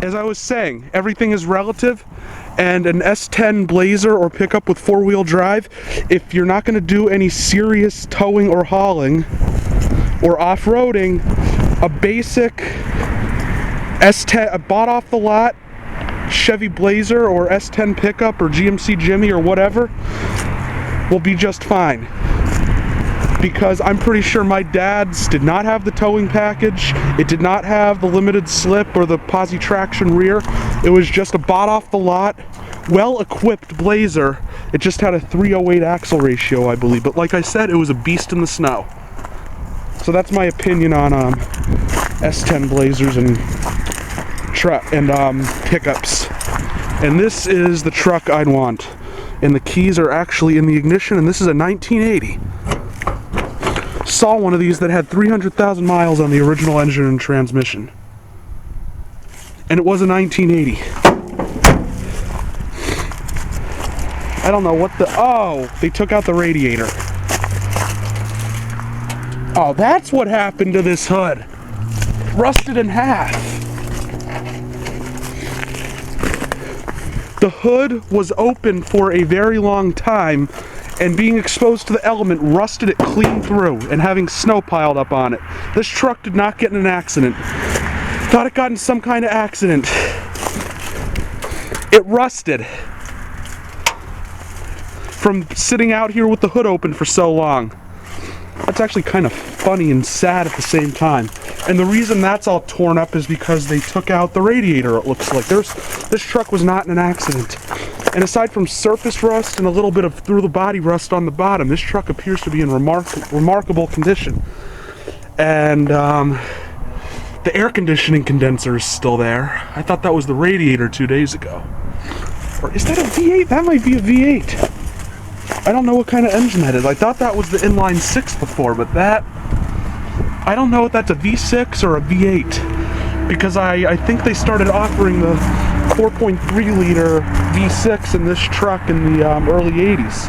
as I was saying, everything is relative, and an S10 Blazer or pickup with four-wheel drive, if you're not going to do any serious towing or hauling or off-roading, a basic S10, a bought off the lot Chevy Blazer or S10 pickup or GMC Jimmy or whatever will be just fine. Because I'm pretty sure my dad's did not have the towing package, it did not have the limited slip or the posi-traction rear. It was just a bought off the lot, well-equipped Blazer. It just had a 308 axle ratio, I believe. But like I said, it was a beast in the snow. So that's my opinion on S10 Blazers and pickups. And this is the truck I'd want. And the keys are actually in the ignition, and this is a 1980. Saw one of these that had 300,000 miles on the original engine and transmission. And it was a 1980. I don't know what the... Oh, they took out the radiator. Oh, that's what happened to this hood. Rusted in half. The hood was open for a very long time, and being exposed to the element rusted it clean through, and having snow piled up on it. This truck did not get in an accident. Thought it got in some kind of accident. It rusted from sitting out here with the hood open for so long. That's actually kind of funny and sad at the same time. And the reason that's all torn up is because they took out the radiator, it looks like. This truck was not in an accident. And aside from surface rust and a little bit of through-the-body rust on the bottom, this truck appears to be in remarkable condition. And the air conditioning condenser is still there. I thought that was the radiator 2 days ago. Or is that a V8? That might be a V8. I don't know what kind of engine that is. I thought that was the inline 6 before, but that... I don't know if that's a V6 or a V8. Because I think they started offering the 4.3 liter V6 in this truck in the early 80s.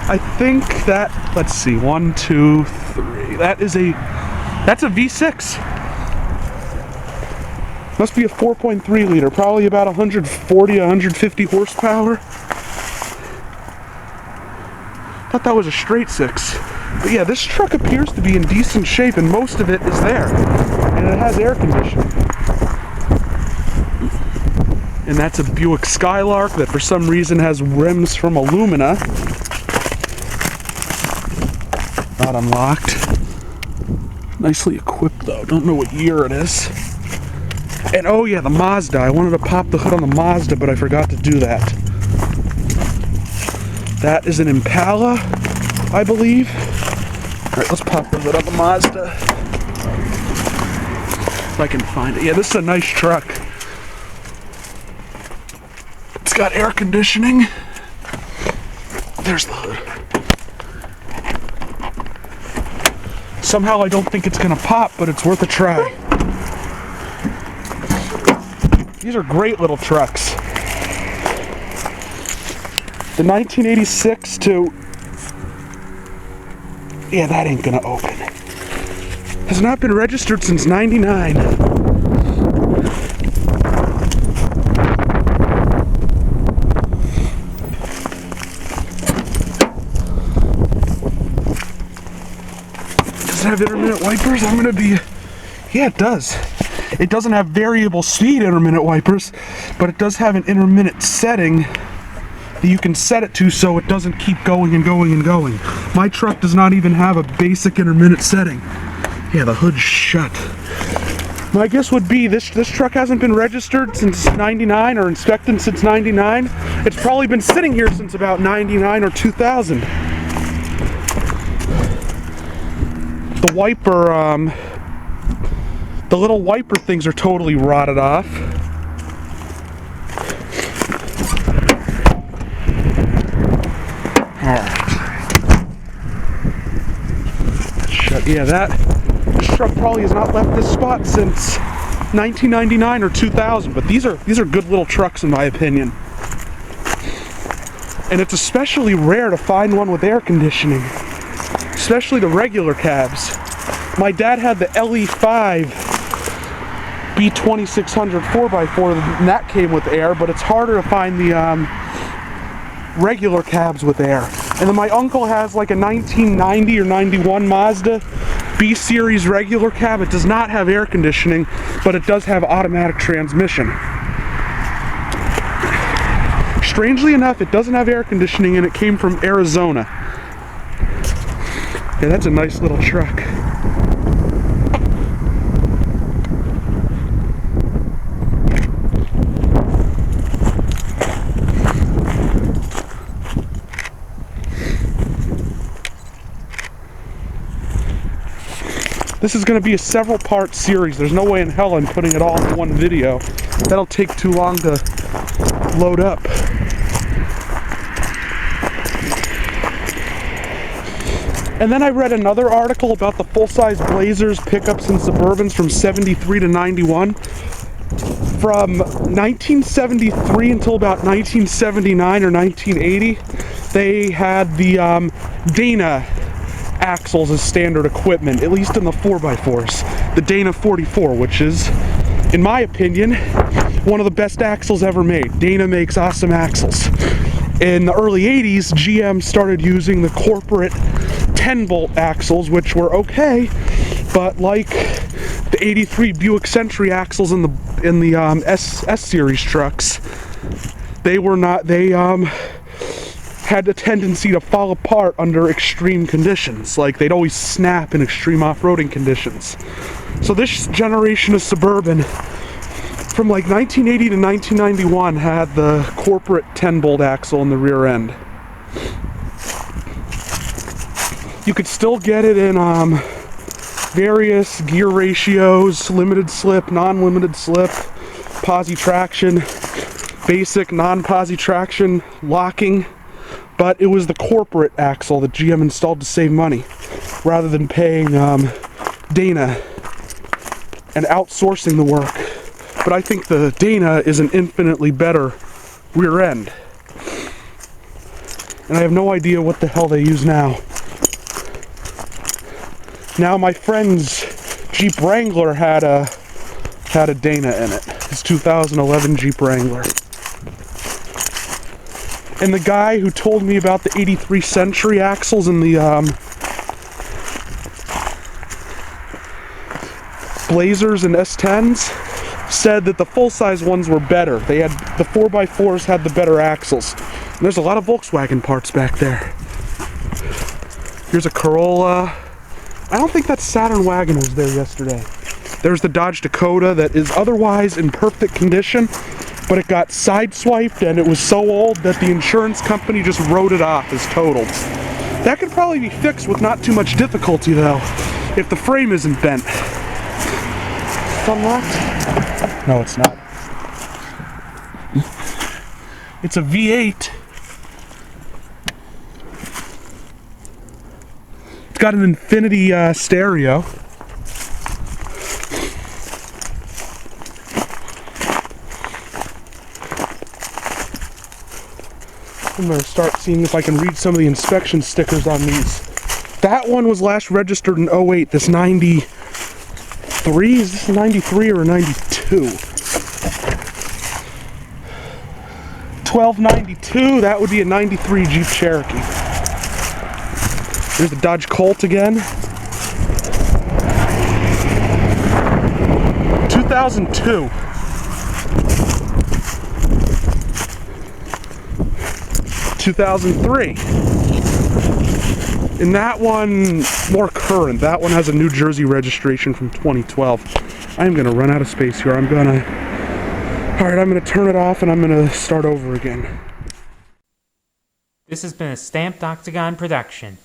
I think that, let's see, 1, 2, 3, that's a V6. Must be a 4.3 liter, probably about 140, 150 horsepower. Thought that was a straight 6. But yeah, this truck appears to be in decent shape, and most of it is there. And it has air conditioning. And that's a Buick Skylark that for some reason has rims from alumina. Not unlocked. Nicely equipped though, don't know what year it is. And oh yeah, the Mazda. I wanted to pop the hood on the Mazda, but I forgot to do that. That is an Impala, I believe. Alright, let's pop the hood on the Mazda. If I can find it. Yeah, this is a nice truck. It's got air conditioning. There's the hood. Somehow I don't think it's gonna pop, but it's worth a try. These are great little trucks. The 1986 to... Yeah, that ain't gonna open. Has not been registered since '99. Does it have intermittent wipers? I'm gonna be... Yeah, it does. It doesn't have variable speed intermittent wipers, but it does have an intermittent setting that you can set it to so it doesn't keep going and going and going. My truck does not even have a basic intermittent setting. Yeah, the hood's shut. My guess would be this truck hasn't been registered since '99 or inspected since '99. It's probably been sitting here since about '99 or 2000. The wiper, the little wiper things are totally rotted off. Yeah, this truck probably has not left this spot since 1999 or 2000, but these are good little trucks in my opinion. And it's especially rare to find one with air conditioning, especially the regular cabs. My dad had the LE5 B2600 4x4, and that came with air, but it's harder to find the regular cabs with air. And then my uncle has like a 1990 or 91 Mazda B-Series regular cab. It does not have air conditioning, but it does have automatic transmission. Strangely enough, it doesn't have air conditioning, and it came from Arizona. Yeah, that's a nice little truck. This is going to be a several-part series. There's no way in hell I'm putting it all in one video. That'll take too long to load up. And then I read another article about the full-size Blazers, pickups, and Suburbans from 73 to 91. From 1973 until about 1979 or 1980, they had the Dana axles as standard equipment, at least in the 4x4s. The Dana 44, which is, in my opinion, one of the best axles ever made. Dana makes awesome axles. In the early 80s, GM started using the corporate 10-bolt axles, which were okay, but like the 83 Buick Century axles in the S series trucks, they were not. They had a tendency to fall apart under extreme conditions. Like, they'd always snap in extreme off-roading conditions. So this generation of Suburban, from like 1980 to 1991, had the corporate 10-bolt axle in the rear end. You could still get it in various gear ratios: limited slip, non-limited slip, posi-traction, basic non-posi-traction, locking. But it was the corporate axle that GM installed to save money, rather than paying Dana and outsourcing the work. But I think the Dana is an infinitely better rear end. And I have no idea what the hell they use now. Now my friend's Jeep Wrangler had a Dana in it. His 2011 Jeep Wrangler. And the guy who told me about the 83 Century axles and the Blazers and S10s said that the full-size ones were better. They had, the 4x4s had the better axles. And there's a lot of Volkswagen parts back there. Here's a Corolla. I don't think that Saturn wagon was there yesterday. There's the Dodge Dakota that is otherwise in perfect condition, but it got sideswiped and it was so old that the insurance company just wrote it off as totaled. That could probably be fixed with not too much difficulty though, if the frame isn't bent. It's unlocked? No, it's not. It's a V8. It's got an infinity stereo. I'm going to start seeing if I can read some of the inspection stickers on these. That one was last registered in 08. This 93? Is this a 93 or a 92? 1292, that would be a 93 Jeep Cherokee. There's the Dodge Colt again. 2002. (2003). And that one, more current. That one has a New Jersey registration from 2012. I am going to run out of space here. Alright, I'm going to turn it off and I'm going to start over again. This has been a Stamped Octagon production.